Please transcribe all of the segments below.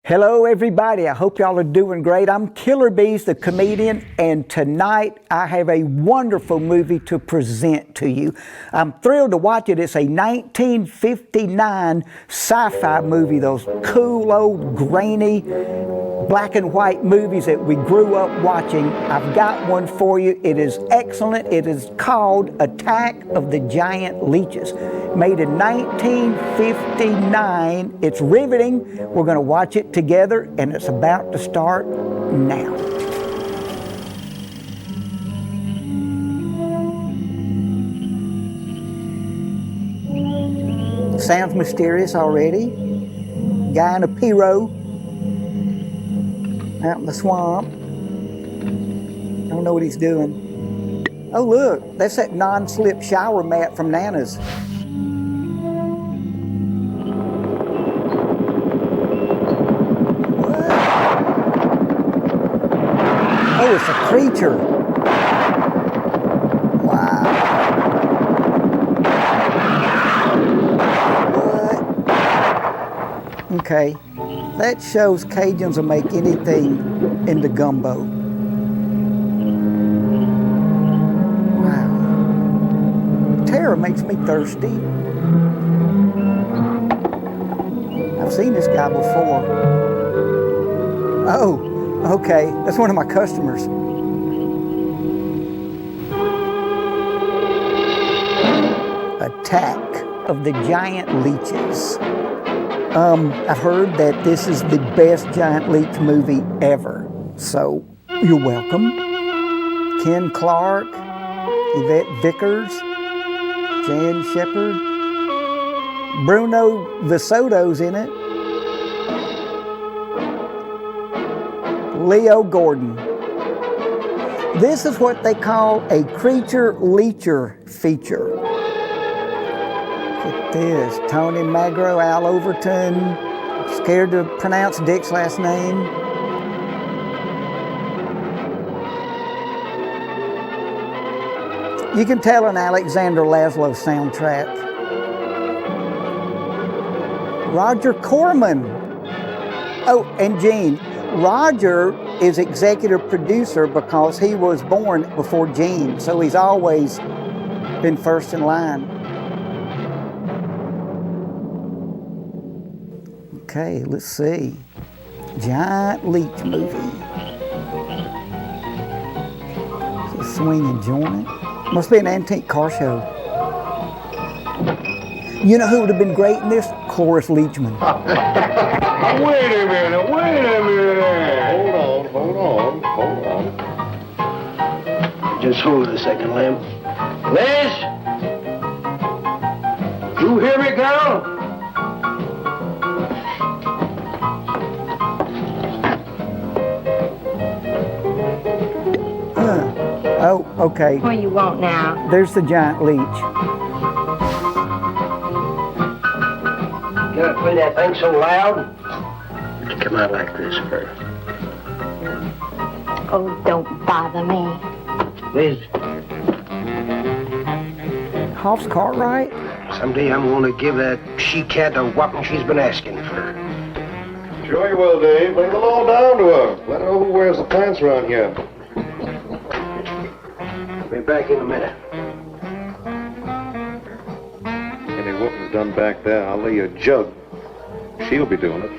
Hello everybody, I hope y'all are doing great. I'm Killer Beaz, the comedian, and tonight I have a wonderful movie to present to you. I'm thrilled to watch it. It's a 1959 sci-fi movie, those cool old grainy black and white movies that we grew up watching. I've got one for you. It is excellent. It is called Attack of the Giant Leeches. Made in 1959. It's riveting. We're going to watch it together, and it's about to start now. Sounds mysterious already. Guy in a Piro out in the swamp. Don't know what he's doing. Oh look, that's that non-slip shower mat from Nana's. What? Oh, it's a creature. Wow. What? Okay. That shows Cajuns will make anything into gumbo. Wow. Terror makes me thirsty. I've seen this guy before. Oh, okay. That's one of my customers. Attack of the Giant Leeches. I've heard that this is the best giant leech movie ever. So, you're welcome. Ken Clark, Yvette Vickers, Jan Shepard, Bruno Visotto's in it, Leo Gordon. This is what they call a creature leecher feature. Look at this. Tony Magro, Al Overton. Scared to pronounce Dick's last name. You can tell an Alexander Laszlo soundtrack. Roger Corman. Oh, and Gene. Roger is executive producer because he was born before Gene, so he's always been first in line. Okay, let's see. Giant Leech movie. It's a swinging joint. Must be an antique car show. You know who would have been great in this? Cloris Leachman. Wait a minute. Hold on. Just hold it a second, Lem. Liz? You hear me, girl? Oh, okay. What do you want now? There's the giant leech. Can I play that thing so loud? Come out like this first. Oh, don't bother me. Liz, Hoff's Cartwright? someday I'm going to give that she-cat a whopping she's been asking for. Sure you will, Dave. Bring the law down to her. Let her know who wears the pants around here. Be back in a minute. Any whooping's done back there, I'll lay you a jug. She'll be doing it.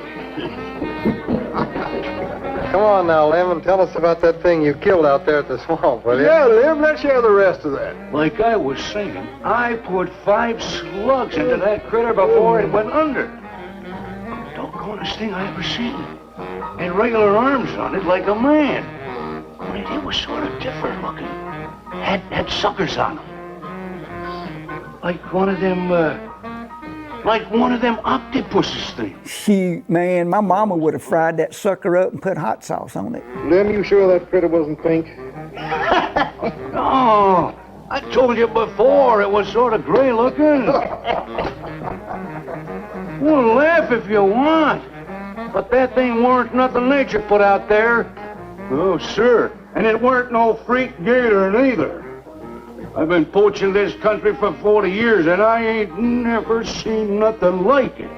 Come on now, Lem, and tell us about that thing you killed out there at the swamp, will you? Yeah, Lem, let's hear the rest of that. Like I was saying, I put 5 slugs into that critter before it went under. Doggonest thing I ever seen. And regular arms on it like a man. I mean, it was sort of different looking. Had suckers on them. Like one of them octopuses things. Man, my mama would have fried that sucker up and put hot sauce on it. Lem, you sure that critter wasn't pink? No, I told you before, it was sort of gray looking. Well, laugh if you want. But that thing weren't nothing nature put out there. Oh, sir. And it weren't no freak gator neither. I've been poaching this country for 40 years, and I ain't never seen nothing like it.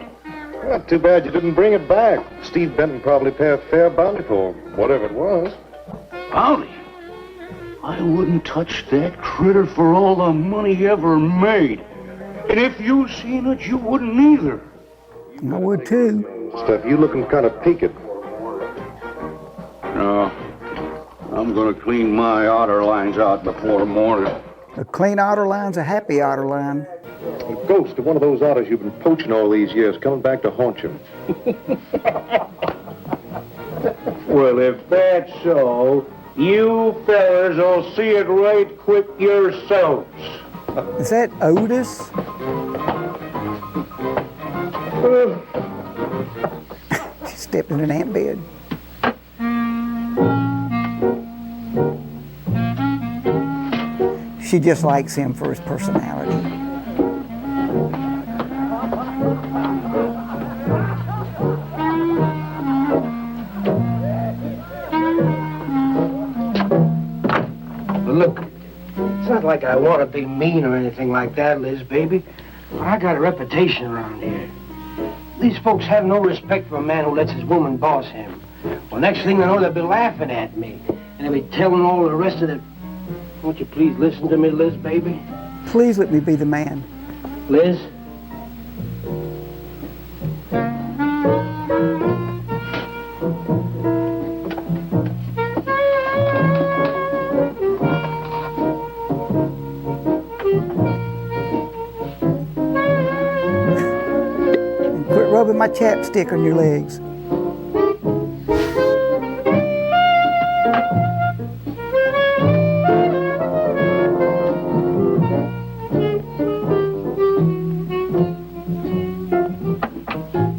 Well, too bad you didn't bring it back. Steve Benton probably paid a fair bounty for whatever it was. Bounty? I wouldn't touch that critter for all the money he ever made. And if you seen it, you wouldn't either. I would too. Stuff, you looking kind of peaked. No, I'm gonna clean my otter lines out before morning. A clean otter line's a happy otter line. A ghost of one of those otters you've been poaching all these years coming back to haunt you. Well, if that's so, you fellas will see it right quick yourselves. Is that Otis? She stepped in an ant bed. She just likes him for his personality. Look, it's not like I want to be mean or anything like that, Liz, baby. But I got a reputation around here. These folks have no respect for a man who lets his woman boss him. Well, next thing I know, they'll be laughing at me. And they'll be telling all the rest of the... Won't you please listen to me, Liz, baby? Please let me be the man. Liz? Quit rubbing my chapstick on your legs.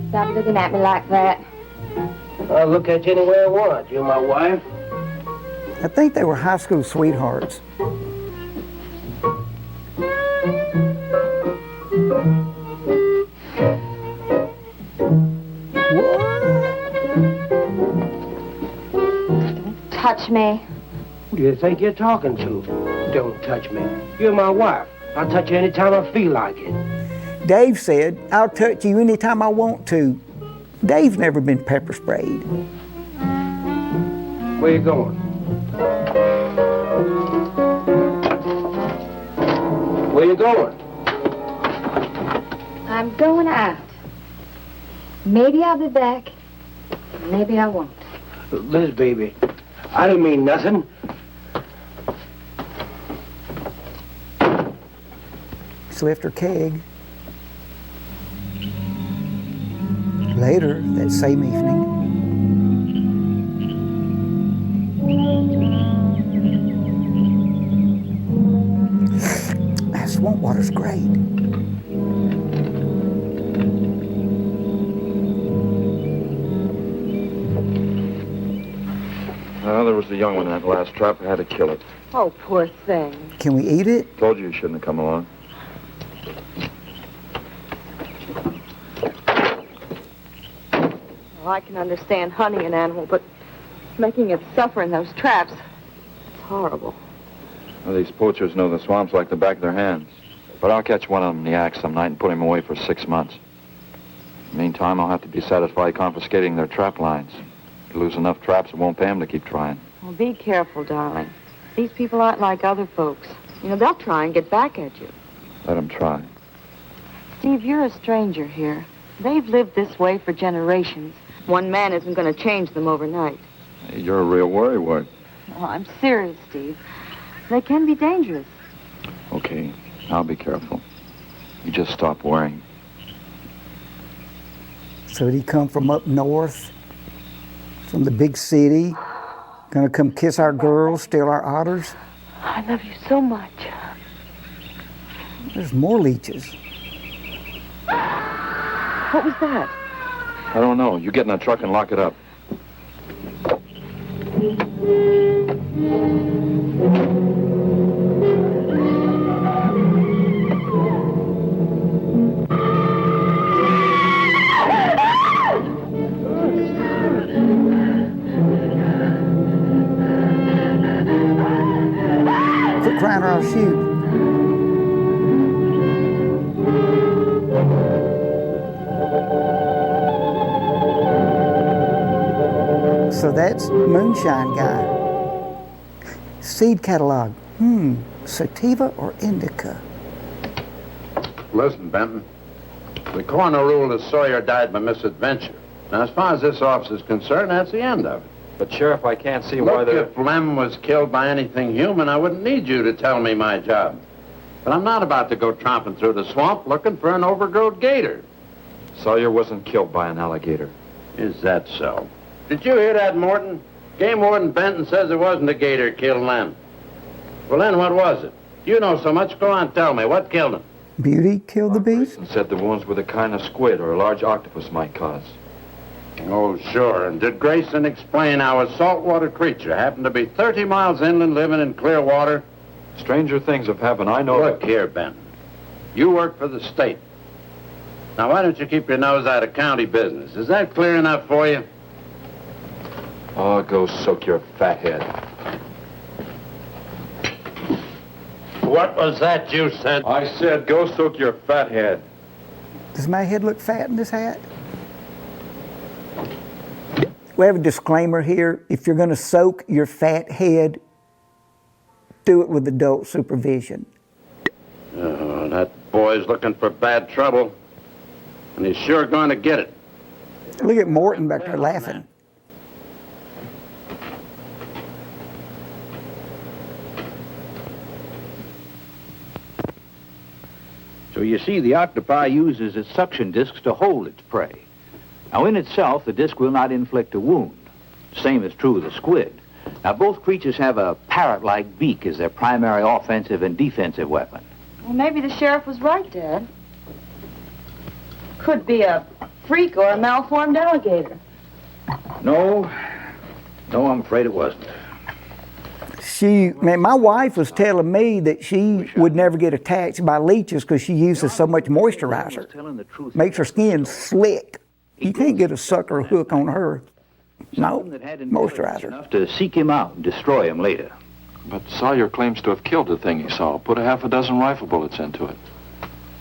Stop looking at me like that. I'll look at you any way I want. You're my wife. I think they were high school sweethearts. Touch me. Who do you think you're talking to? Don't touch me. You're my wife. I'll touch you anytime I feel like it. Dave said, I'll touch you anytime I want to. Dave's never been pepper sprayed. Where you going? Where you going? I'm going out. Maybe I'll be back. Maybe I won't. Liz, baby, I didn't mean nothing. She left her keg. Later, that same evening, that swamp water's great. Well, there was the young one in that last trap. I had to kill it. Oh, poor thing. Can we eat it? Told you shouldn't have come along. Well, I can understand hunting an animal, but making it suffer in those traps, it's horrible. Well, these poachers know the swamps like the back of their hands. But I'll catch one of them in the act some night and put him away for 6 months. Meantime, I'll have to be satisfied confiscating their trap lines. If you lose enough traps, it won't pay them to keep trying. Well, be careful, darling. These people aren't like other folks. You know, they'll try and get back at you. Let them try. Steve, you're a stranger here. They've lived this way for generations. One man isn't going to change them overnight. Hey, you're a real worrywart. Oh, I'm serious, Steve. They can be dangerous. Okay, I'll be careful. You just stop worrying. So did he come from up north, from the big city, gonna come kiss our girls, steal our otters? I love you so much. There's more leeches. What was that? I don't know. You get in that truck and lock it up. Quit crying or I'll shoot. So that's moonshine guy. Seed catalog. Sativa or indica? Listen, Benton. The coroner ruled that Sawyer died by misadventure. Now, as far as this officer's concerned, that's the end of it. But, Sheriff, I can't see why Look, they're... if Lem was killed by anything human, I wouldn't need you to tell me my job. But I'm not about to go tromping through the swamp looking for an overgrown gator. Sawyer wasn't killed by an alligator. Is that so? Did you hear that, Morton? Game Warden Benton says it wasn't a gator killed Lem. Well, then what was it? You know so much. Go on, tell me. What killed him? Beauty killed the beast? And said the wounds were the kind of squid or a large octopus might cause. Oh, sure. And did Grayson explain how a saltwater creature happened to be 30 miles inland living in clear water? Stranger things have happened. I know... Look here, Benton. You work for the state. Now, why don't you keep your nose out of county business? Is that clear enough for you? Oh, go soak your fat head. What was that you said? I said go soak your fat head. Does my head look fat in this hat? We have a disclaimer here. If you're going to soak your fat head, do it with adult supervision. Oh, that boy's looking for bad trouble. And he's sure going to get it. Look at Morton back there laughing. So you see, the octopi uses its suction discs to hold its prey. Now, in itself, the disc will not inflict a wound. Same is true of the squid. Now, both creatures have a parrot-like beak as their primary offensive and defensive weapon. Well, maybe the sheriff was right, Dad. Could be a freak or a malformed alligator. No, I'm afraid it wasn't. My wife was telling me that she would never get attacked by leeches because she uses so much moisturizer. Makes her skin slick. You can't get a sucker hook on her. No, moisturizer. Enough to seek him out and destroy him later. But Sawyer claims to have killed the thing he saw. Put a half a dozen rifle bullets into it.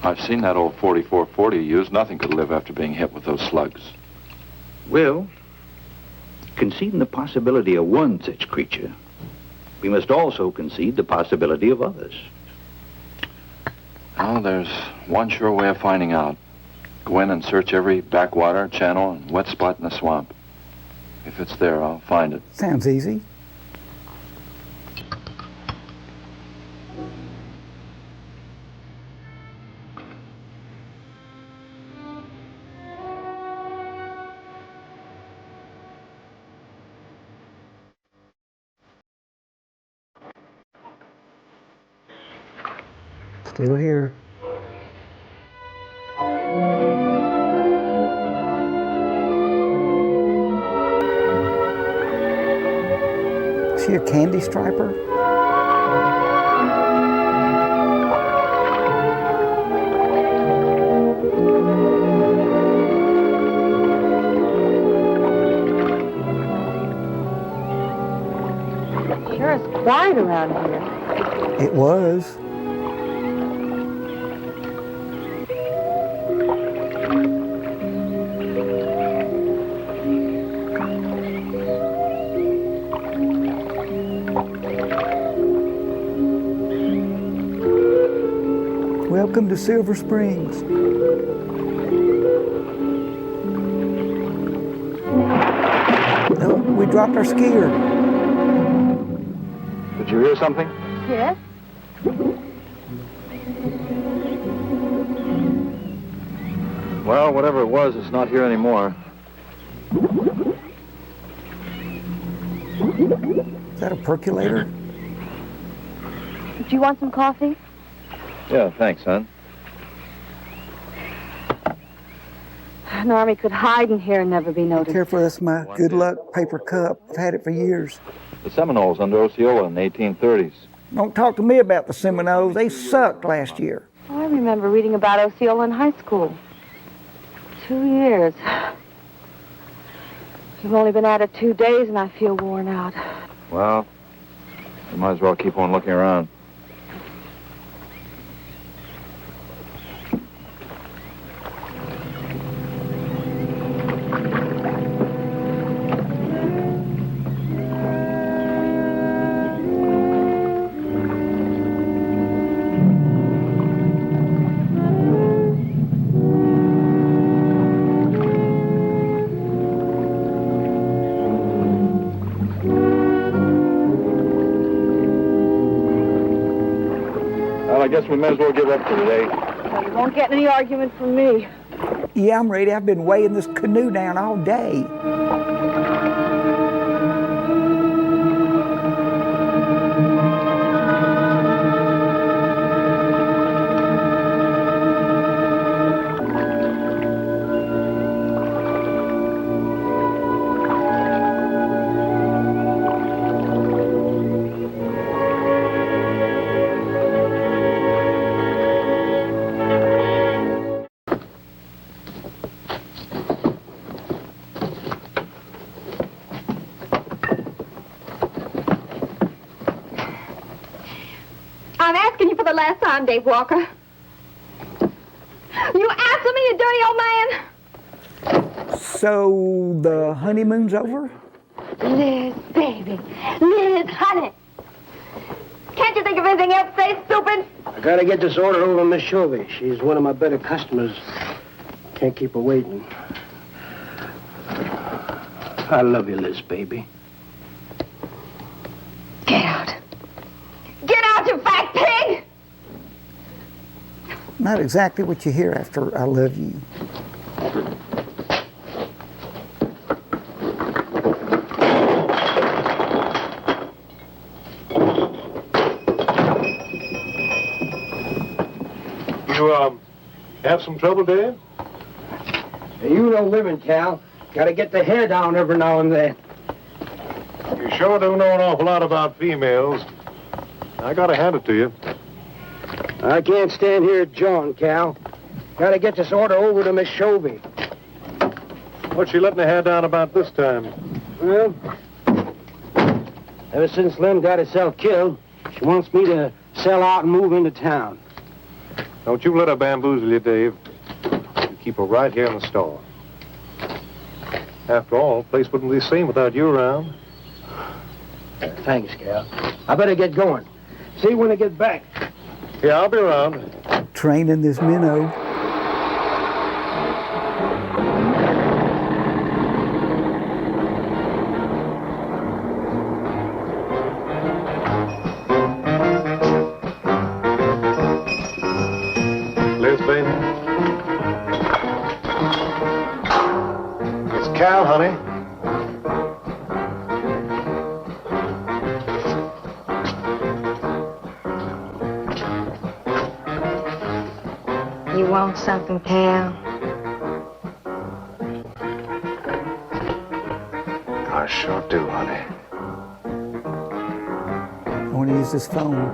I've seen that old 44-40 he used. Nothing could live after being hit with those slugs. Well, conceding the possibility of one such creature, we must also concede the possibility of others. Well, there's one sure way of finding out. Go in and search every backwater, channel, and wet spot in the swamp. If it's there, I'll find it. Sounds easy. Still here. See a candy striper? Sure is quiet around here. It was. Welcome to Silver Springs. Oh, we dropped our skier. Did you hear something? Yes? Well, whatever it was, it's not here anymore. Is that a percolator? Do you want some coffee? Yeah, thanks, son. An army could hide in here and never be noticed. Careful, that's my good luck paper cup. I've had it for years. The Seminoles under Osceola in the 1830s. Don't talk to me about the Seminoles. They sucked last year. Oh, I remember reading about Osceola in high school. 2 years. You've only been at it 2 days and I feel worn out. Well, you might as well keep on looking around. guess we may as well give up for today. Well, you won't get any argument from me. Yeah, I'm ready. I've been weighing this canoe down all day. I'm asking you for the last time, Dave Walker. You answer me, you dirty old man. So the honeymoon's over? Liz, baby. Liz, honey. Can't you think of anything else to say, stupid? I gotta get this order over to Miss Shovey. She's one of my better customers. Can't keep her waiting. I love you, Liz, baby. Get out. Get out, you fat pig! Not exactly what you hear after I love you. You, have some trouble, Dave? You know women, Cal. Gotta get the hair down every now and then. You sure do know an awful lot about females. I gotta hand it to you. I can't stand here at John, Cal. Gotta get this order over to Miss Shovey. What's she letting her hair down about this time? Well, ever since Lem got herself killed, she wants me to sell out and move into town. Don't you let her bamboozle you, Dave. You keep her right here in the store. After all, the place wouldn't be the same without you around. Thanks, Cal. I better get going. See you when I get back. Yeah, I'll be around. Training this minnow. Liz, baby. It's Cal, honey. You want something, Cal? I sure do, honey. I want to use this phone.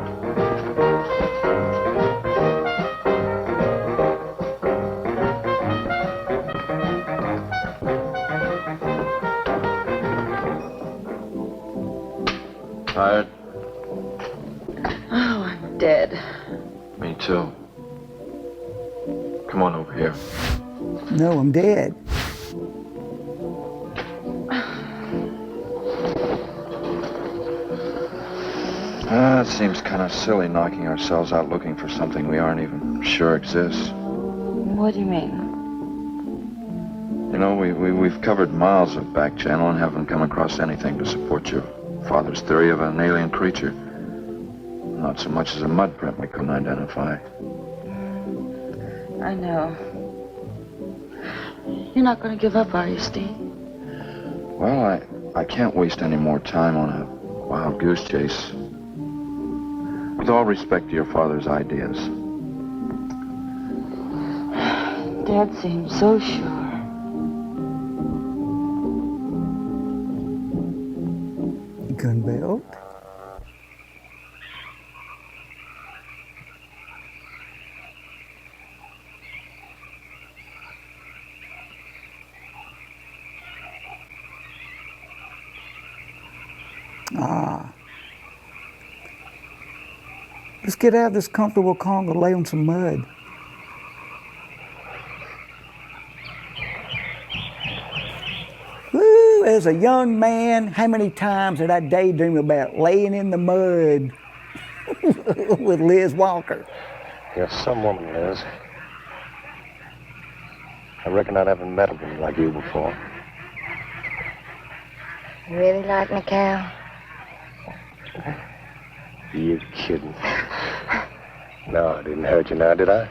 Tired? Oh, I'm dead. Me too. Come on over here. No, I'm dead. It seems kind of silly knocking ourselves out looking for something we aren't even sure exists. What do you mean? You know, we've covered miles of back channel and haven't come across anything to support your father's theory of an alien creature. Not so much as a mud print we couldn't identify. I know. You're not going to give up, are you, Steve? Well, I can't waste any more time on a wild goose chase. With all respect to your father's ideas. Dad seems so sure. Gun belt. Let's get out of this comfortable Congo, lay on some mud. Woo, as a young man, how many times did I daydream about laying in the mud with Liz Walker? You're some woman, Liz. I reckon I haven't met a woman like you before. You really like me, Cal? You kidding? No, I didn't hurt you now, did I?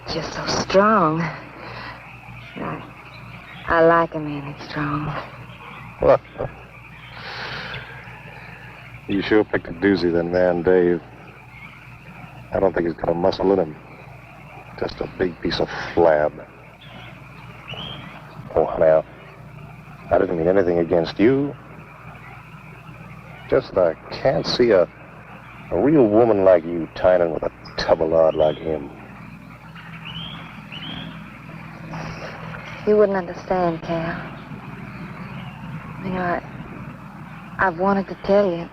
Just so strong. I like a man that's strong. Well, you sure picked a doozy, then, man, Dave. I don't think he's got a muscle in him. Just a big piece of flab. Oh, honey, I didn't mean anything against you. Just that I can't see a real woman like you tying in with a tubbalard like him. You wouldn't understand, Cal. You know, I've wanted to tell you.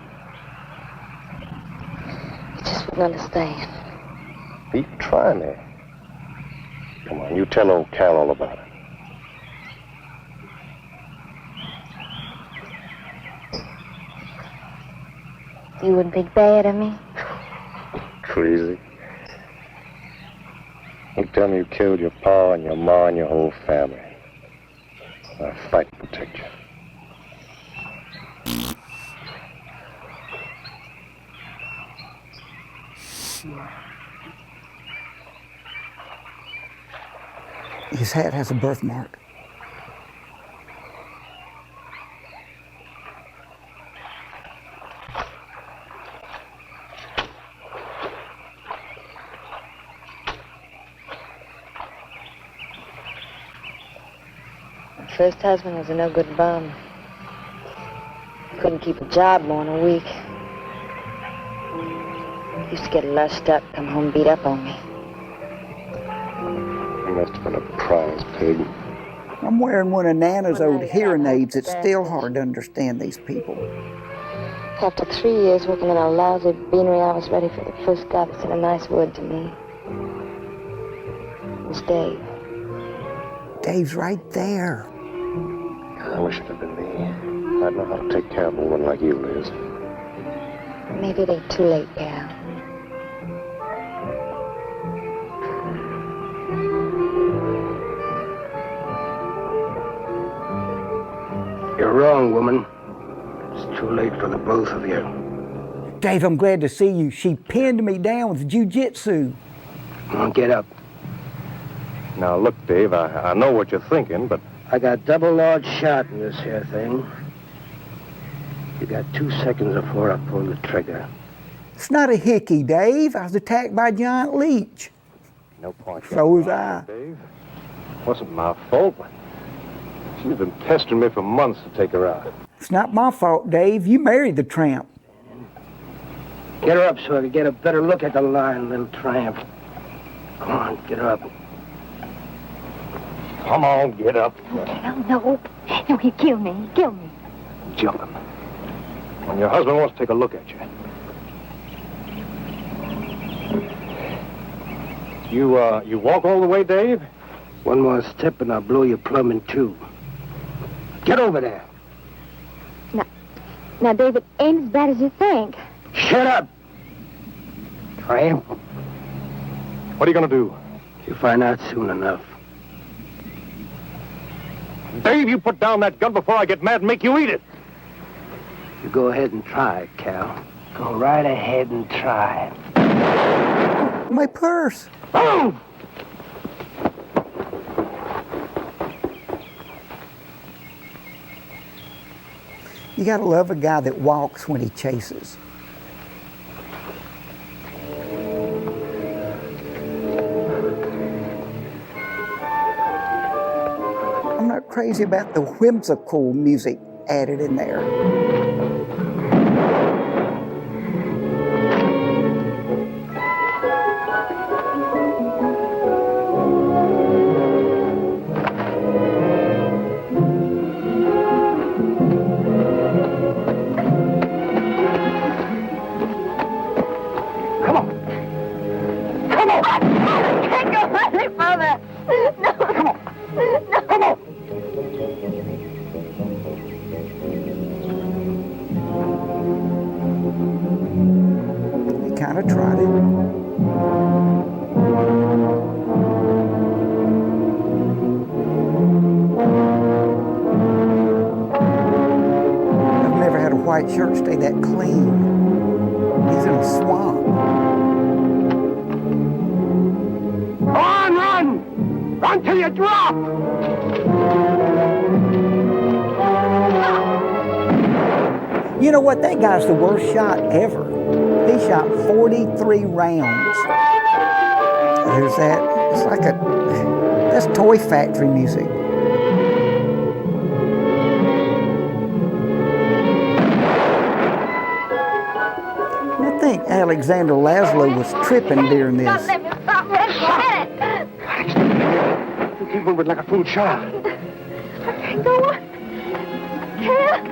You just wouldn't understand. You try me. Come on, you tell old Cal all about it. You wouldn't think bad of me? Crazy. You tell me you killed your pa and your ma and your whole family. I'll fight to protect you. His hat has a birthmark. My first husband was a no-good bum. Couldn't keep a job more than a week. Used to get lushed up, come home and beat up on me. You must have been a prize pig. I'm wearing one of Nana's old hearing aids. It's still hard to understand these people. After 3 years working in a lousy beanery, I was ready for the first guy that said a nice word to me. It was Dave. Dave's right there. I wish it had been me. I'd know how to take care of a woman like you, Liz. Maybe it ain't too late, Cal. You're wrong, woman. It's too late for the both of you. Dave, I'm glad to see you. She pinned me down with jiu-jitsu. Come on, get up. Now, look, Dave, I know what you're thinking, but... I got double large shot in this here thing. You got 2 seconds before I pull the trigger. It's not a hickey, Dave. I was attacked by a giant leech. No point. So was I. Dave, it wasn't my fault. She's been pestering me for months to take her out. It's not my fault, Dave. You married the tramp. Get her up so I can get a better look at the line, little tramp. Come on, get her up. Come on, get up. No. No, he'd kill me. He'd kill me. Jumping. When your husband wants to take a look at you. You walk all the way, Dave? One more step and I'll blow you plumb in two. Get over there. Now, David, ain't as bad as you think. Shut up! Tramp. What are you going to do? You'll find out soon enough. Dave, you put down that gun before I get mad and make you eat it. You go ahead and try it, Cal. Go right ahead and try it. My purse. Boom! You gotta love a guy that walks when he chases. I'm not crazy about the whimsical music added in there. Kind of tried it. I've never had a white shirt stay that clean. He's in a swamp. on till you drop! You know what? That guy's the worst shot ever. He shot 43 rounds. There's that. It's like that's Toy Factory music. I think Alexander Laszlo was tripping during this. Don't let me stop this. You keep moving like a fool child. I can't go on. Can't.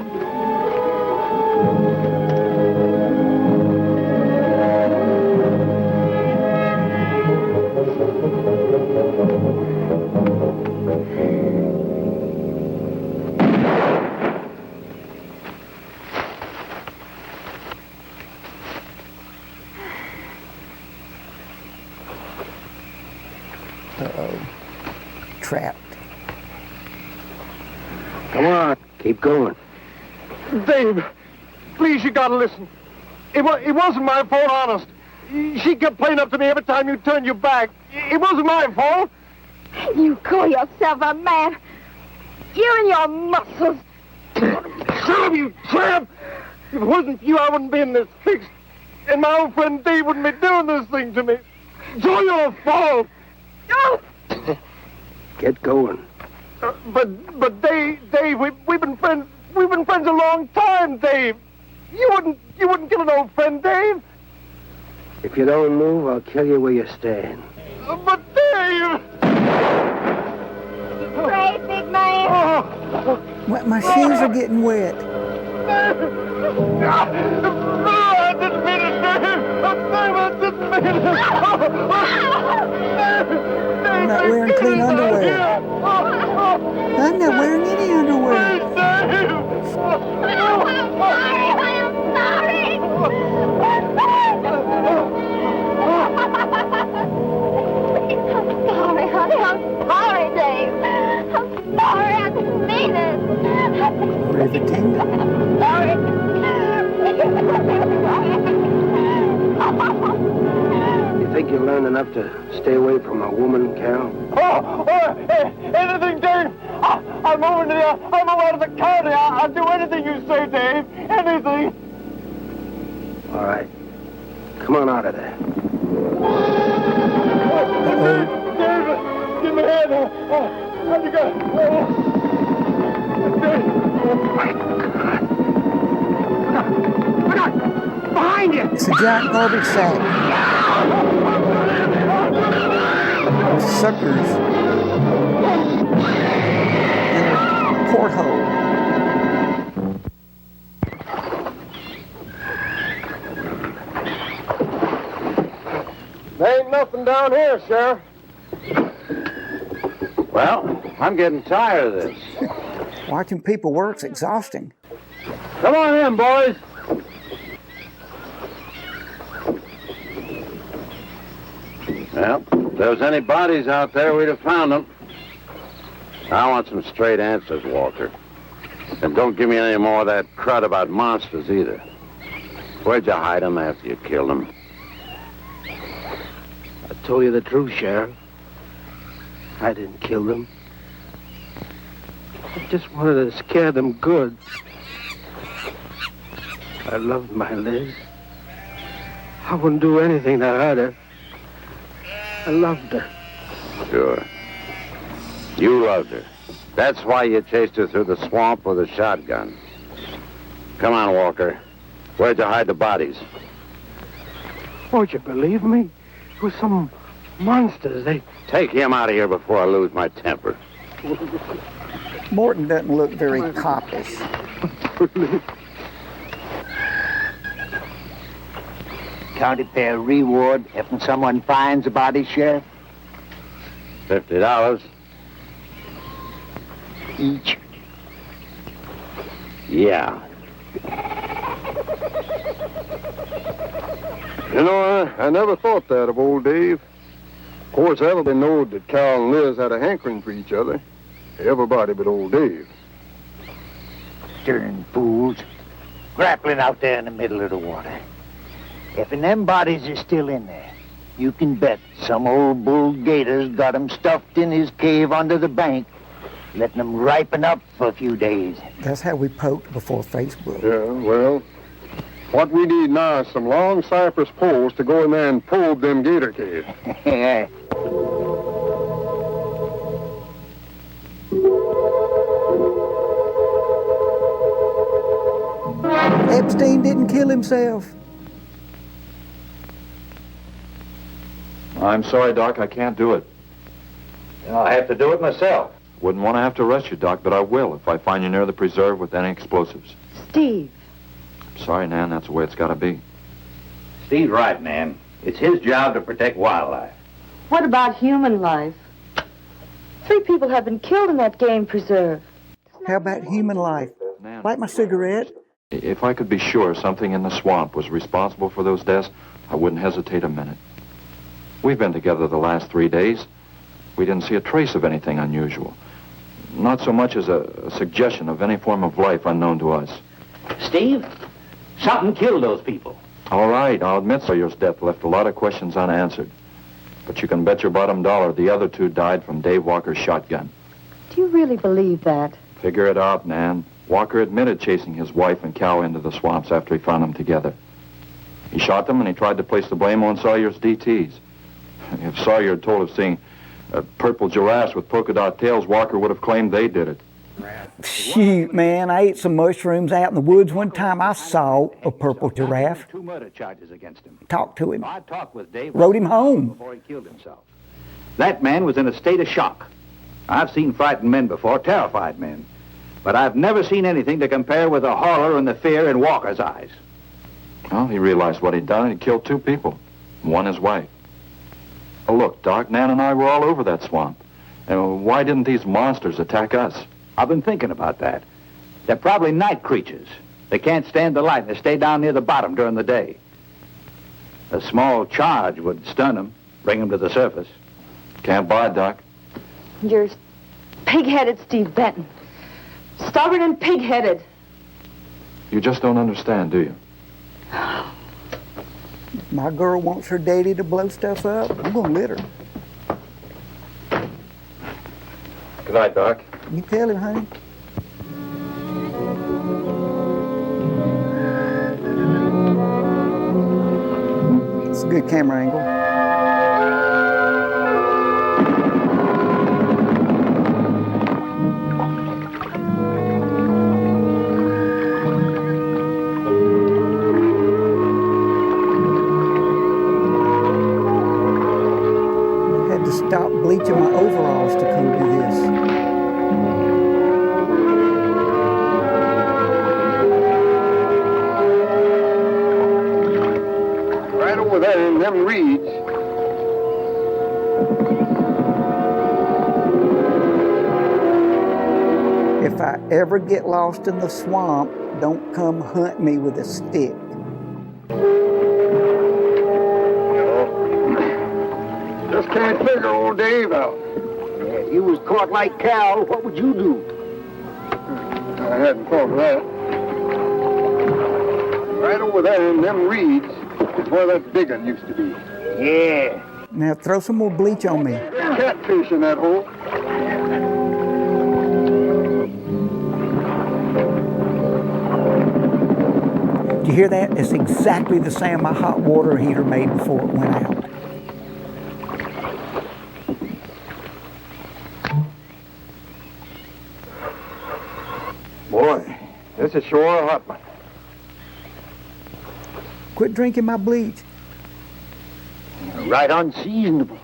Uh-oh. Trapped. Come on, keep going. Dave, please, you gotta listen. It wasn't my fault, honest. She kept playing up to me every time you turned your back. It wasn't my fault. You call yourself a man. You and your muscles. Shut up, you tramp! If it wasn't for you, I wouldn't be in this fix. And my old friend Dave wouldn't be doing this thing to me. It's all your fault. Oh! Get going. But Dave, we've been friends. We've been friends a long time, Dave. You wouldn't kill an old friend, Dave. If you don't move, I'll kill you where you stand. But Dave! Great big man. My shoes are getting wet. No, I didn't mean it, Dave. Dave, I didn't mean it. I'm not wearing clean underwear. I'm not wearing any underwear. Sorry, Dave. I'm sorry. I didn't mean it. Riveting. Sorry. You think you learned enough to stay away from a woman, Cal? Anything, Dave. I'm moving out of the county. I'll do anything you say, Dave. Anything. All right. Come on out of there. David, give me a hand. How'd you go? Look out! Behind you! It's a giant garbage sack. Suckers. In a porthole. There ain't nothing down here, Sheriff. Well, I'm getting tired of this. Watching people work's exhausting. Come on in, boys. Well, if there was any bodies out there, we'd have found them. I want some straight answers, Walter. And don't give me any more of that crud about monsters either. Where'd you hide them after you killed them? I told you the truth, Sheriff. I didn't kill them. I just wanted to scare them good. I loved my Liz. I wouldn't do anything to hurt her. I loved her. Sure. You loved her. That's why you chased her through the swamp with a shotgun. Come on, Walker. Where'd you hide the bodies? Won't you believe me? It was some monsters. They... Take him out of here before I lose my temper. Morton doesn't look very coppish. County fair reward if someone finds a body, Sheriff? $50. Each. Yeah. You know, I never thought that of old Dave. Of course, everybody knowed that Cal and Liz had a hankering for each other. Everybody but old Dave. Darn fools. Grappling out there in the middle of the water. If them bodies are still in there, You can bet some old bull gator's got 'em stuffed in his cave under the bank, letting 'em ripen up for a few days. That's how we poked before Facebook. Yeah, well, what we need now is some long cypress poles to go in there and probe them gator caves. Epstein didn't kill himself. I'm sorry, Doc, I can't do it. I have to do it myself. Wouldn't want to have to arrest you, Doc, but I will if I find you near the preserve with any explosives. Steve. Sorry, Nan, that's the way it's got to be. Steve's right, Nan. It's his job to protect wildlife. What about human life? 3 people have been killed in that game preserve. How about human life? Light my cigarette. If I could be sure something in the swamp was responsible for those deaths, I wouldn't hesitate a minute. We've been together the last 3 days. We didn't see a trace of anything unusual. Not so much as a suggestion of any form of life unknown to us. Steve, something killed those people. All right, I'll admit Sawyer's death left a lot of questions unanswered. But you can bet your bottom dollar the other 2 died from Dave Walker's shotgun. Do you really believe that? Figure it out, Nan. Walker admitted chasing his wife and cow into the swamps after he found them together. He shot them and he tried to place the blame on Sawyer's DTs. If Sawyer had told of seeing purple giraffes with polka dot tails, Walker would have claimed they did it. Shoot, man, I ate some mushrooms out in the woods one time. I saw a purple giraffe. 2 murder charges against him. Talked to him. I talked with Dave. Rode him home. Before he killed himself. That man was in a state of shock. I've seen frightened men before, terrified men. But I've never seen anything to compare with the horror and the fear in Walker's eyes. Well, he realized what he'd done and he killed 2 people. One his wife. Oh, look, Doc, Nan and I were all over that swamp. And why didn't these monsters attack us? I've been thinking about that. They're probably night creatures. They can't stand the light and they stay down near the bottom during the day. A small charge would stun them, bring them to the surface. Can't buy it, Doc. You're pig-headed, Steve Benton. Stubborn and pig-headed. You just don't understand, do you? My girl wants her daddy to blow stuff up. I'm gonna let her. Good night, Doc. You tell him, honey. It's a good camera angle. Stop bleaching my overalls to come do this. Right over there in them reeds. If I ever get lost in the swamp, don't come hunt me with a stick. Just can't figure old Dave out. If you was caught like Cal, what would you do? I hadn't thought of that. Right over there in them reeds is where that big one used to be. Yeah. Now throw some more bleach on me. Catfish in that hole. Did you hear that? It's exactly the sound my hot water heater made before it went out. Boy, this is sure a hot one. Quit drinking my bleach. Right unseasonable.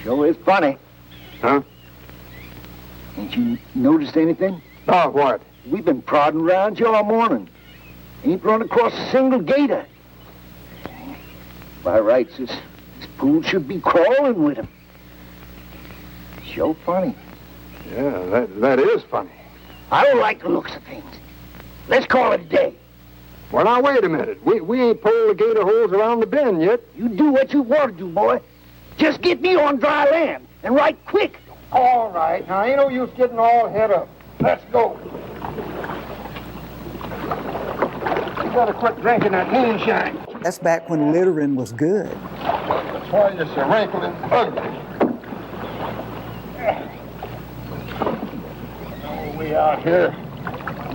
Sure is funny. Huh? Ain't you noticed anything? Oh, what? We've been prodding around you all morning. Ain't run across a single gator. By rights, this pool should be crawling with him. Sure funny. Yeah, that is funny. I don't like the looks of things. Let's call it a day. Well, now, wait a minute. We ain't pulled the gator holes around the bend yet. You do what you want to do, boy. Just get me on dry land, and right quick. All right. Now, ain't no use getting all head up. Let's go. You better quit drinking that moonshine. That's back when littering was good. That's why you're so wrinkled and ugly. Oh, we out here.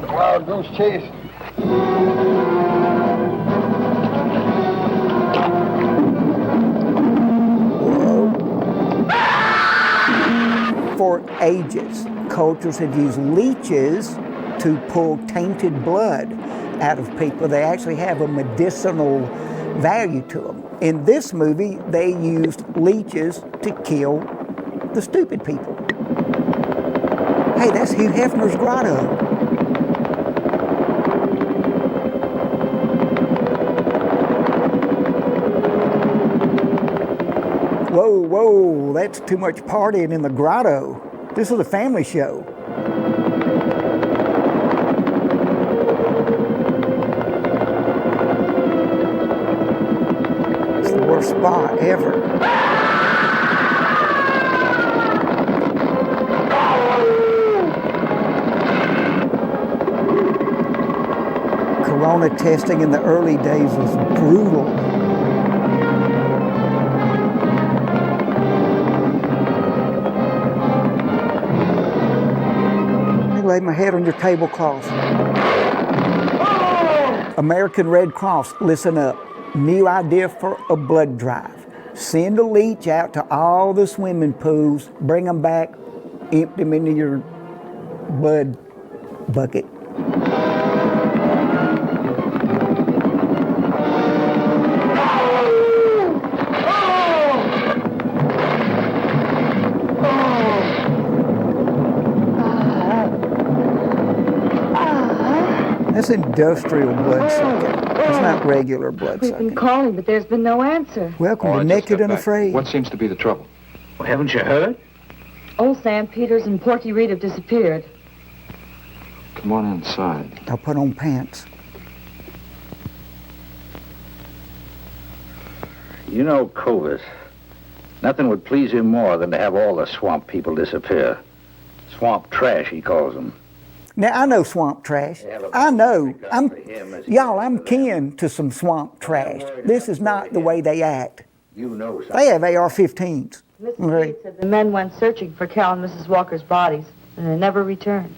Wild goose chase. For ages, cultures have used leeches to pull tainted blood out of people. They actually have a medicinal value to them. In this movie, they used leeches to kill the stupid people. Hey, that's Hugh Hefner's grotto. Whoa, whoa, that's too much partying in the grotto. This is a family show. It's the worst spot ever. Corona testing in the early days was brutal. Lay my head on your tablecloth. American Red Cross, listen up. New idea for a blood drive. Send a leech out to all the swimming pools, bring them back, empty them into your blood bucket. That's industrial blood sucking. It's not regular blood We've sucking. been calling, but there's been no answer. Welcome to Naked and Afraid. What seems to be the trouble? Well, haven't you heard? Old Sam Peters and Porky Reed have disappeared. Come on inside. I'll put on pants. You know, Clovis, nothing would please him more than to have all the swamp people disappear. Swamp trash, he calls them. Now, I know swamp trash. I know. I'm kin to some swamp trash. This is not the way they act. You know something. They have AR-15s. Mrs. Okay. Reed said the men went searching for Cal and Mrs. Walker's bodies, and they never returned.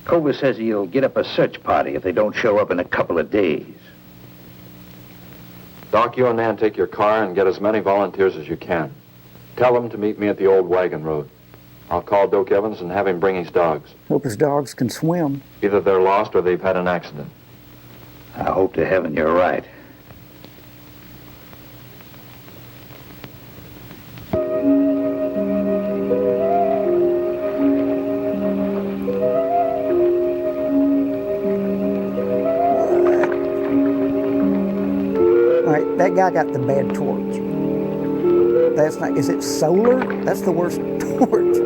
Clovis says he'll get up a search party if they don't show up in a couple of days. Doc, you and Nan take your car and get as many volunteers as you can. Tell them to meet me at the old wagon road. I'll call Doak Evans and have him bring his dogs. Hope his dogs can swim. Either they're lost or they've had an accident. I hope to heaven you're right. All right, that guy got the bad torch. That's not, is it solar? That's the worst torch.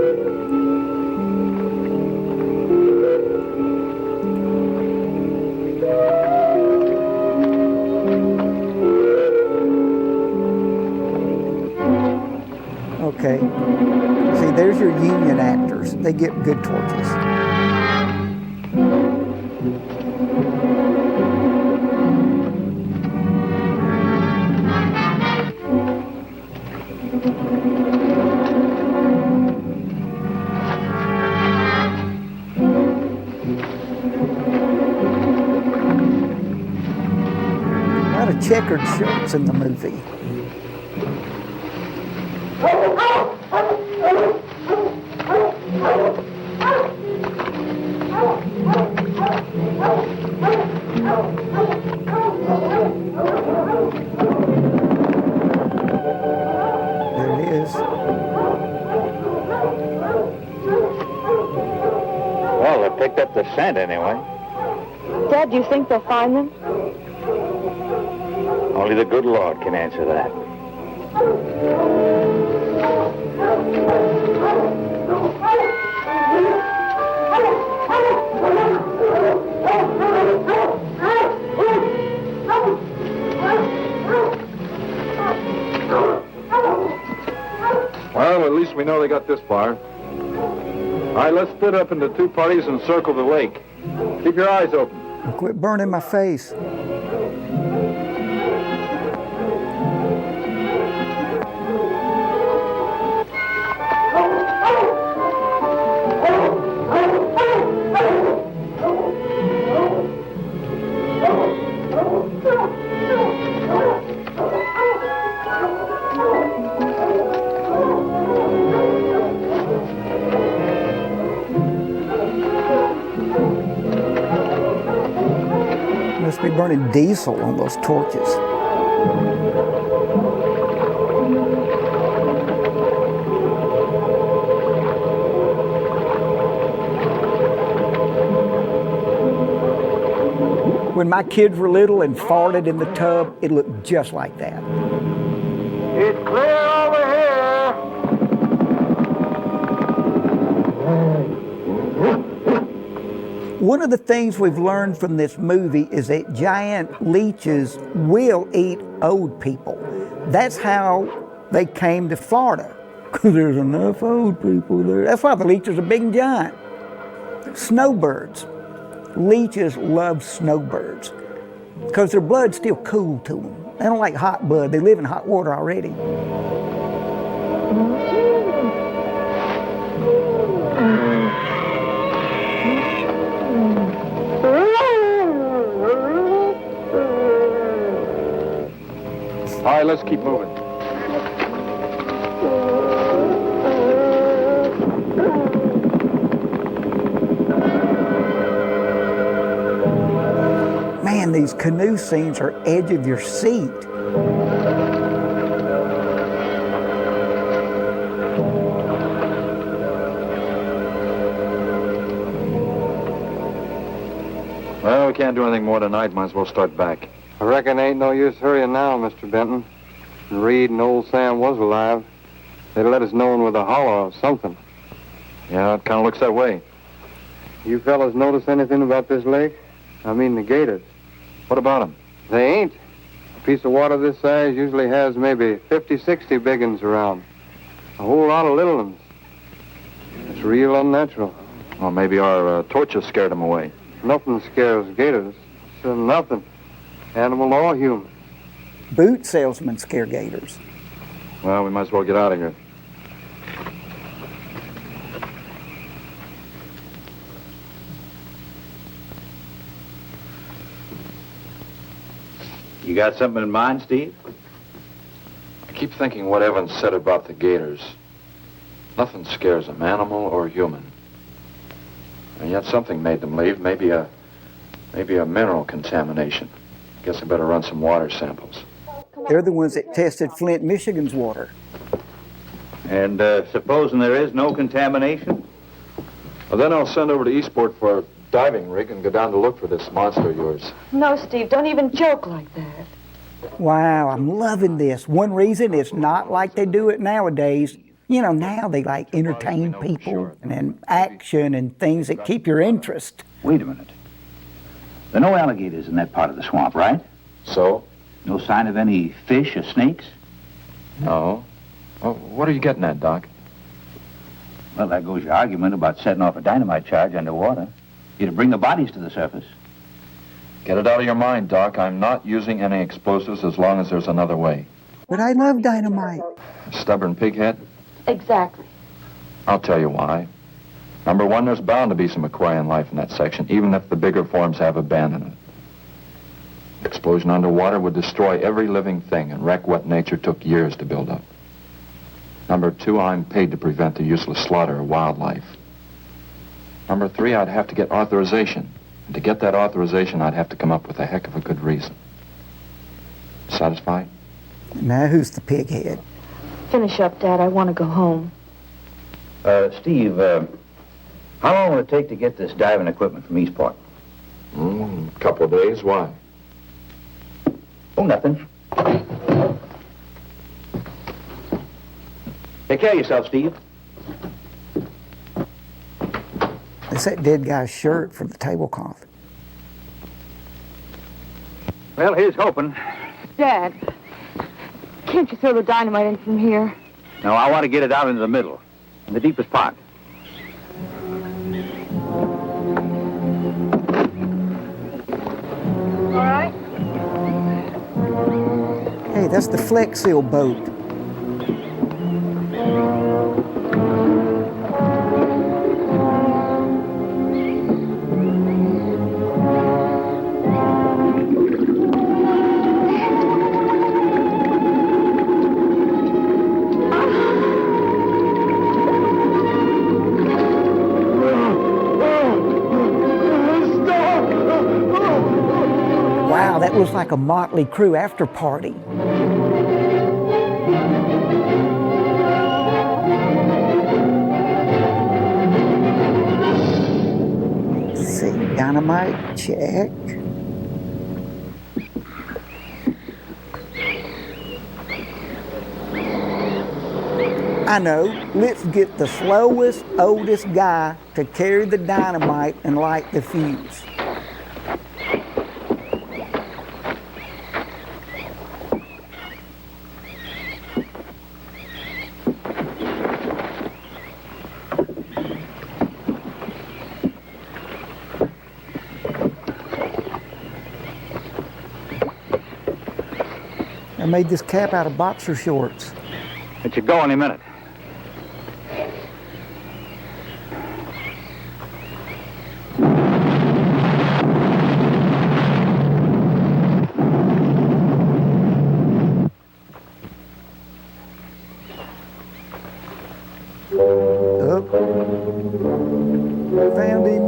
Okay. See, there's your union actors. They get good torches. A lot of checkered shirts in the movie. There it is. Well, they picked up the scent anyway. Dad, do you think they'll find them? Only the good Lord can answer that. Well, at least we know they got this far. All right, let's split up into two parties and circle the lake. Keep your eyes open. Quit burning my face. must be burning diesel on those torches. When my kids were little and farted in the tub, it looked just like that. It's clear over here. One of the things we've learned from this movie is that giant leeches will eat old people. That's how they came to Florida, because there's enough old people there. That's why the leeches are big and giant. Snowbirds. Leeches love snowbirds because their blood's still cool to them. They don't like hot blood. They live in hot water already. All right, let's keep moving. Man, these canoe scenes are edge of your seat. Well, we can't do anything more tonight. Might as well start back. I reckon ain't no use hurrying now, Mr. Benton. Reed and old Sam was alive. They'd let us know with a holler or something. Yeah, it kind of looks that way. You fellas notice anything about this lake? I mean the gators. What about them? They ain't. A piece of water this size usually has maybe 50, 60 big uns around. A whole lot of little ones. It's real unnatural. Well, maybe our torches scared them away. Nothing scares gators. Nothing. Animal or human. Boot salesmen scare gators. Well, we might as well get out of here. You got something in mind, Steve? I keep thinking what Evans said about the gators. Nothing scares them, animal or human. And yet something made them leave. Maybe a mineral contamination. Guess I better run some water samples. They're the ones that tested Flint, Michigan's water. And supposing there is no contamination? Well, then I'll send over to Eastport for a diving rig and go down to look for this monster of yours. No, Steve, don't even joke like that. Wow, I'm loving this. One reason it's not like they do it nowadays. You know, now they like entertain people and action and things that keep your interest. Wait a minute. There are no alligators in that part of the swamp, right? So? No sign of any fish or snakes? No. Well, what are you getting at, Doc? Well, there goes your argument about setting off a dynamite charge underwater. It'll bring the bodies to the surface. Get it out of your mind, Doc. I'm not using any explosives as long as there's another way. But I love dynamite. Stubborn pighead? Exactly. I'll tell you why. Number one, there's bound to be some aquarian life in that section, even if the bigger forms have abandoned it. Explosion underwater would destroy every living thing and wreck what nature took years to build up. Number two, I'm paid to prevent the useless slaughter of wildlife. Number three, I'd have to get authorization. And to get that authorization, I'd have to come up with a heck of a good reason. Satisfied? Now who's the pighead? Finish up, Dad. I want to go home. Steve, how long will it take to get this diving equipment from Eastport? A couple of days. Why? Oh, nothing. Take care of yourself, Steve. It's that dead guy's shirt from the tablecloth. Well, here's hoping. Dad, can't you throw the dynamite in from here? No, I want to get it out into the middle, in the deepest part. All right. Hey, that's the Flex Seal boat. That looks like a motley crew after party. Let's see, dynamite, check. I know, let's get the slowest, oldest guy to carry the dynamite and light the fuse. I made this cap out of boxer shorts. Let you go any minute. Up. Found him.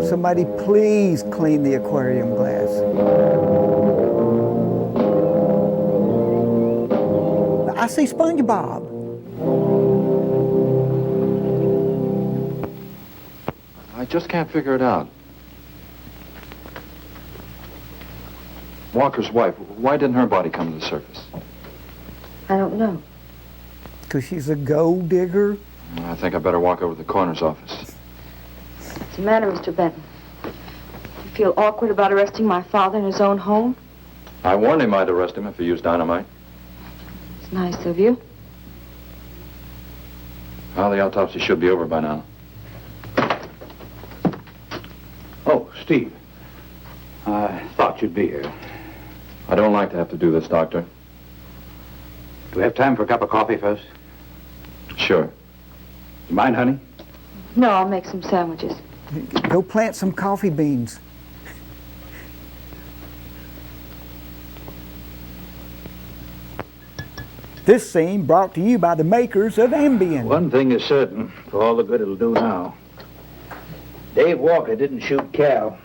Somebody please clean the aquarium glass. I see SpongeBob. I just can't figure it out. Walker's wife, why didn't her body come to the surface? I don't know. Because she's a gold digger. I think I better walk over to the coroner's office. What's the matter, Mr. Benton? You feel awkward about arresting my father in his own home? I warned him I'd arrest him if he used dynamite. It's nice of you. Well, the autopsy should be over by now. Oh, Steve. I thought you'd be here. I don't like to have to do this, Doctor. Do we have time for a cup of coffee first? Sure. You mind, honey? No, I'll make some sandwiches. Go plant some coffee beans. This scene brought to you by the makers of Ambien. One thing is certain, for all the good it'll do now. Dave Walker didn't shoot Cal.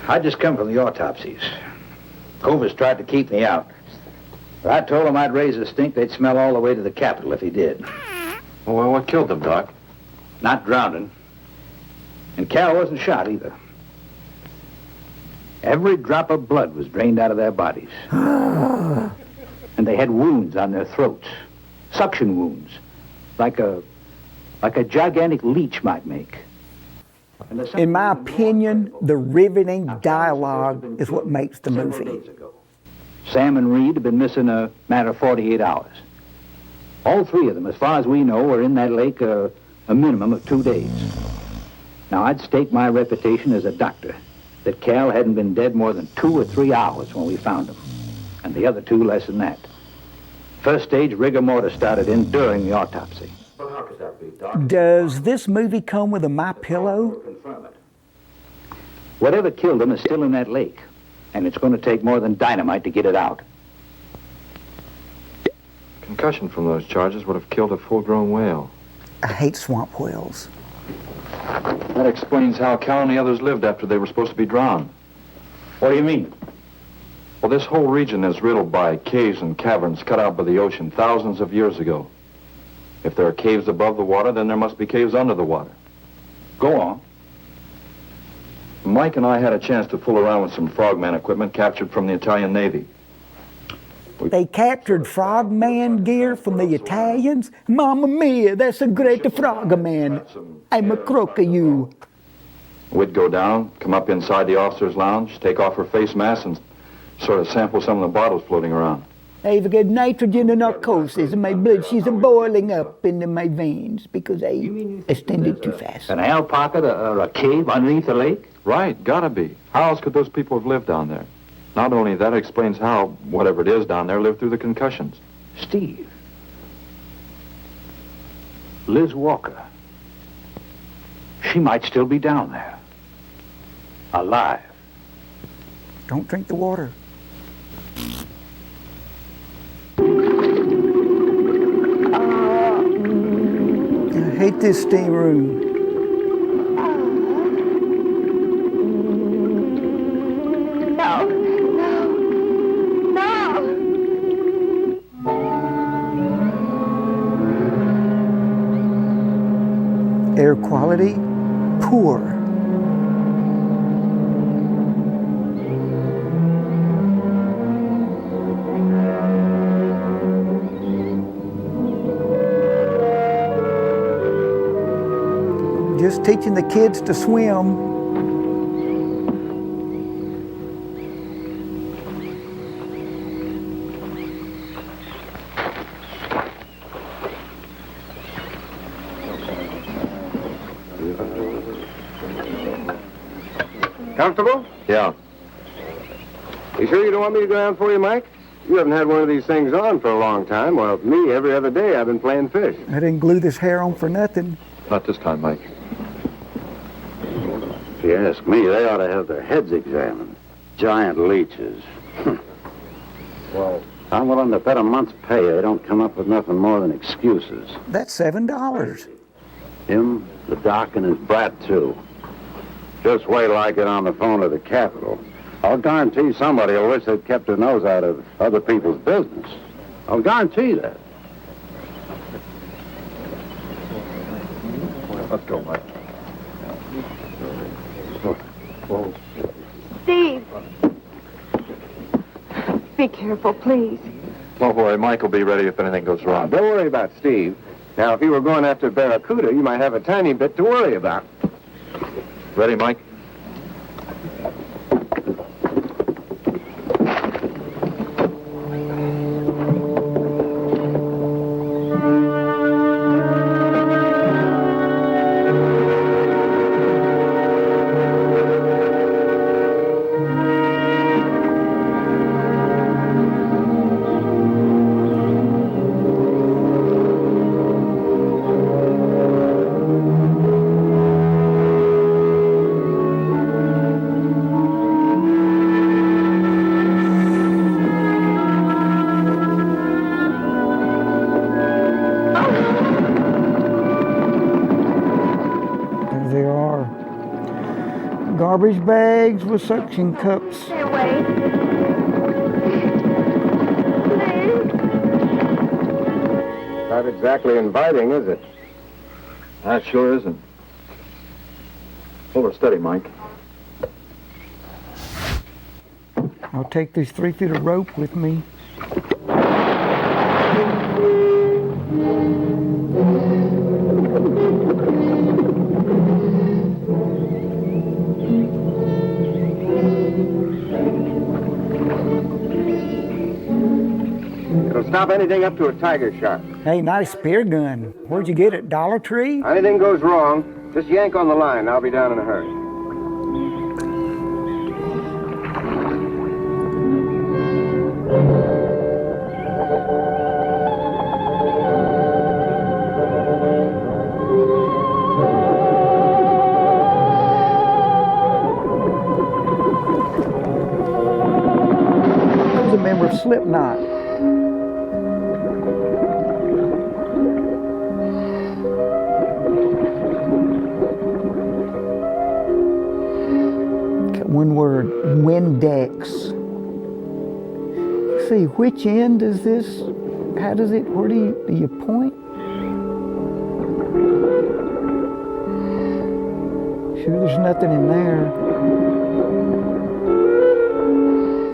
I just come from the autopsies. Covers tried to keep me out. But I told him I'd raise a stink they'd smell all the way to the Capitol if he did. Well, what killed them, Doc? Not drowning. And Cal wasn't shot either. Every drop of blood was drained out of their bodies. And they had wounds on their throats. Suction wounds. Like a gigantic leech might make. In my opinion, the riveting dialogue is what makes the movie. Sam and Reed have been missing a matter of 48 hours. All three of them, as far as we know, were in that lake a minimum of 2 days. Now, I'd stake my reputation as a doctor that Cal hadn't been dead more than 2 or 3 hours when we found him, and the other 2 less than that. First stage rigor mortis started in during the autopsy. Well, how could that be, Doc? Does this movie come with a MyPillow? Confirm it. Whatever killed him is still in that lake, and it's going to take more than dynamite to get it out. Concussion from those charges would have killed a full-grown whale. I hate swamp whales. That explains how Cal and the others lived after they were supposed to be drowned. What do you mean? Well, this whole region is riddled by caves and caverns cut out by the ocean thousands of years ago. If there are caves above the water, then there must be caves under the water. Go on. Mike and I had a chance to fool around with some frogman equipment captured from the Italian Navy. They captured frogman gear from the Italians? Mamma mia, that's a great frogman. I'm a crocodile. We'd go down, come up inside the officer's lounge, take off her face mask, and sort of sample some of the bottles floating around. I've got nitrogen and narcosis, and my blood she's boiling up into my veins because I extended too fast. An ale pocket or a cave underneath the lake? Right, gotta be. How else could those people have lived down there? Not only that, explains how, whatever it is down there, lived through the concussions. Steve, Liz Walker. She might still be down there. Alive. Don't drink the water. I hate this steam room. No. Air quality, poor. Just teaching the kids to swim. Comfortable? Yeah. You sure you don't want me to go down for you, Mike? You haven't had one of these things on for a long time. Well, me, every other day I've been playing fish. I didn't glue this hair on for nothing. Not this time, Mike. If you ask me, they ought to have their heads examined. Giant leeches. Well, I'm willing to bet a month's pay they don't come up with nothing more than excuses. That's $7. Him, the doc, and his brat, too. Just wait till I get on the phone to the Capitol. I'll guarantee somebody will wish they'd kept their nose out of other people's business. I'll guarantee that. Let's go, Mike. Steve. Be careful, please. Don't worry, Mike will be ready if anything goes wrong. Don't worry about Steve. Now, if you were going after Barracuda, you might have a tiny bit to worry about. Ready, Mike? Garbage bags with suction cups. Stay away. Not exactly inviting, is it? That sure isn't. Hold her steady, Mike. I'll take these 3 feet of rope with me. It'll stop anything up to a tiger shot. Hey, nice spear gun. Where'd you get it? Dollar Tree? Anything goes wrong, just yank on the line. I'll be down in a hurry. Who's a member of Slipknot? One word, Windex. See, which end is this? How does it, where do you point? Sure, there's nothing in there.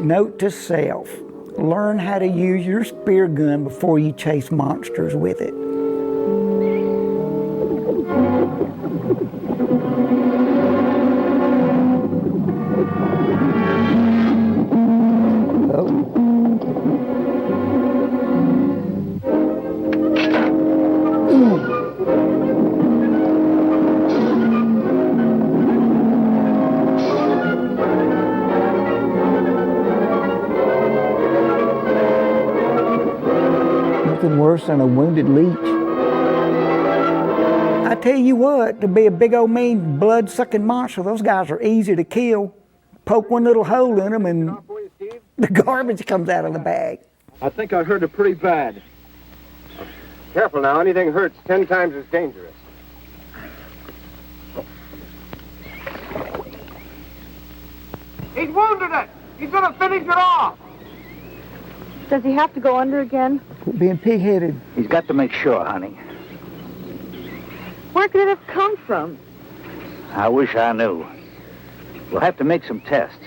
Note to self, learn how to use your spear gun before you chase monsters with it. Nothing worse than a wounded leech. tell you what, to be a big old mean blood-sucking monster, those guys are easy to kill. Poke one little hole in them and the garbage comes out of the bag. I think I heard it pretty bad. Careful now, anything hurts 10 times as dangerous. He's wounded it. He's going to finish it off. Does he have to go under again? Being pig-headed. He's got to make sure, honey. Where could it have come from? I wish I knew. We'll have to make some tests.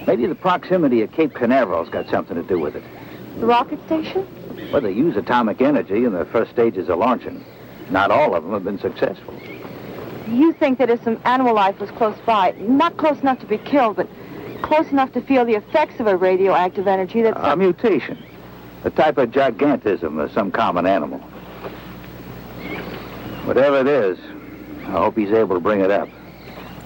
Maybe the proximity of Cape Canaveral's got something to do with it. The rocket station? Well, they use atomic energy in the first stages of launching. Not all of them have been successful. You think that if some animal life was close by, not close enough to be killed, but close enough to feel the effects of a radioactive energy, that's... A mutation. A type of gigantism of some common animal. Whatever it is, I hope he's able to bring it up.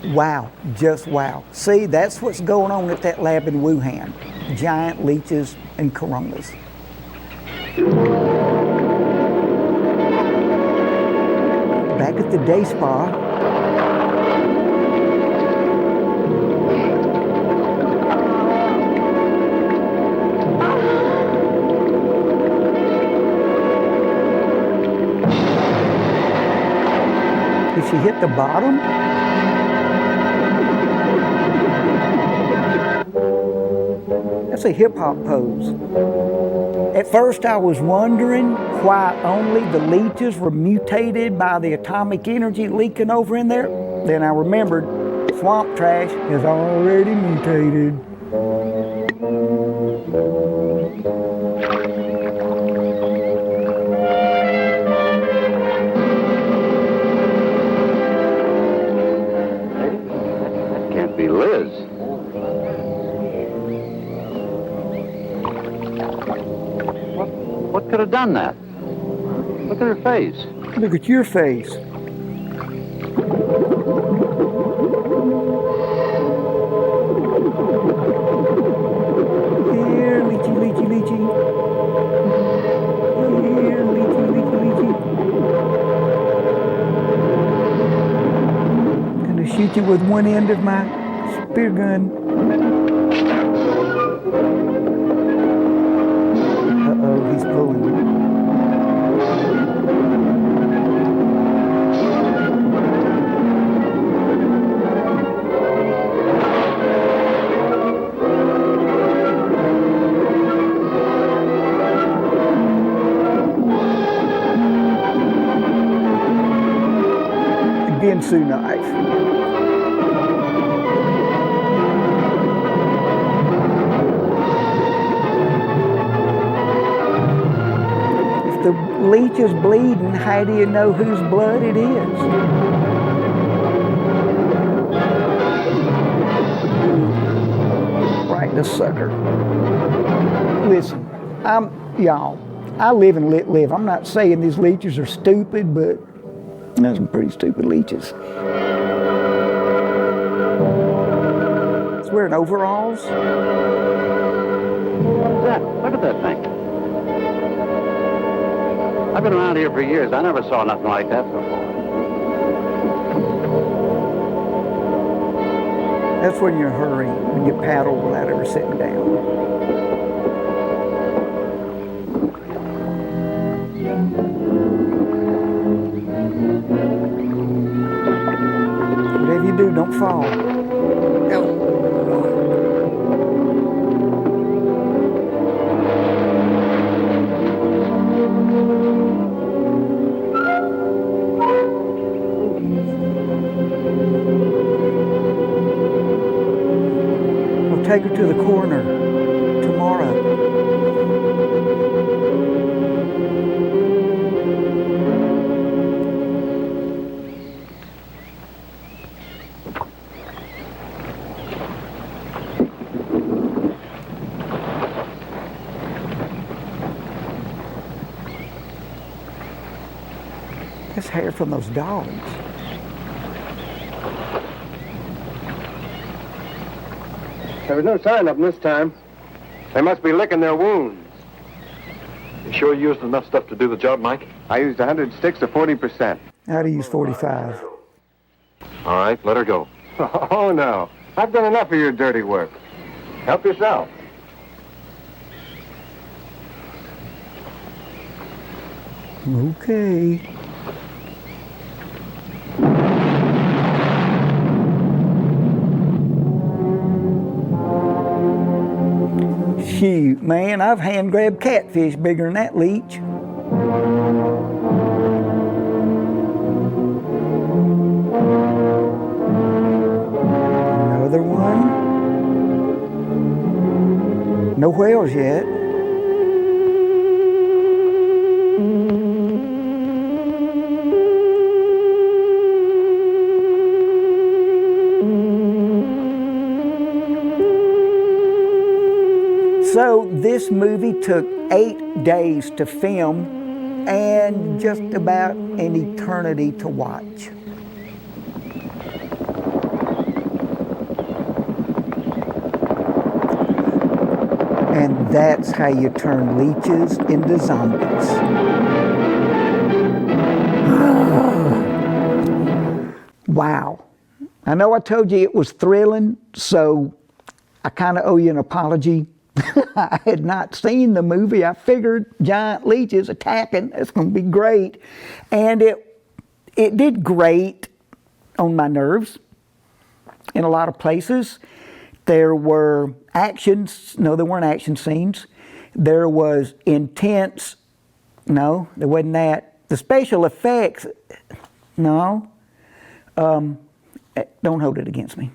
Wow, just wow. See, that's what's going on at that lab in Wuhan. Giant leeches and coronas. Back at the day spa, did she hit the bottom? That's a hip-hop pose. At first I was wondering why only the leeches were mutated by the atomic energy leaking over in there. Then I remembered swamp trash is already mutated. That can't be Liz. What could have done that? Look at her face. Look at your face. Here, leechy, leechy, leechy. Here, leechy, leechy, leechy. Gonna shoot you with one end of my spear gun. Uh-oh, he's pulling. Ginsu knife. If the leech is bleeding, how do you know whose blood it is? Right, the sucker. Listen, y'all, I live and let live. I'm not saying these leeches are stupid, but there's some pretty stupid leeches. He's wearing overalls. What's that? Look at that thing. I've been around here for years. I never saw nothing like that before. That's when you're in a hurry, when you paddle without ever sitting down. Whatever you do, don't fall. No. We'll take her to the coroner tomorrow. That's hair from those dogs. There was no sign of them this time. They must be licking their wounds. You sure you used enough stuff to do the job, Mike? I used 100 sticks to 40%. how to use 45. All right, let her go. Oh, no. I've done enough of your dirty work. Help yourself. Okay. Shoot, man, I've hand grabbed catfish bigger than that leech. Another one. No whales yet. So this movie took 8 days to film and just about an eternity to watch. And that's how you turn leeches into zombies. Wow. I know I told you it was thrilling, so I kind of owe you an apology. I had not seen the movie. I figured giant leeches attacking, that's going to be great. And it did great on my nerves in a lot of places. There were actions. No, there weren't action scenes. There was intense. No, there wasn't that. The special effects, no. Don't hold it against me.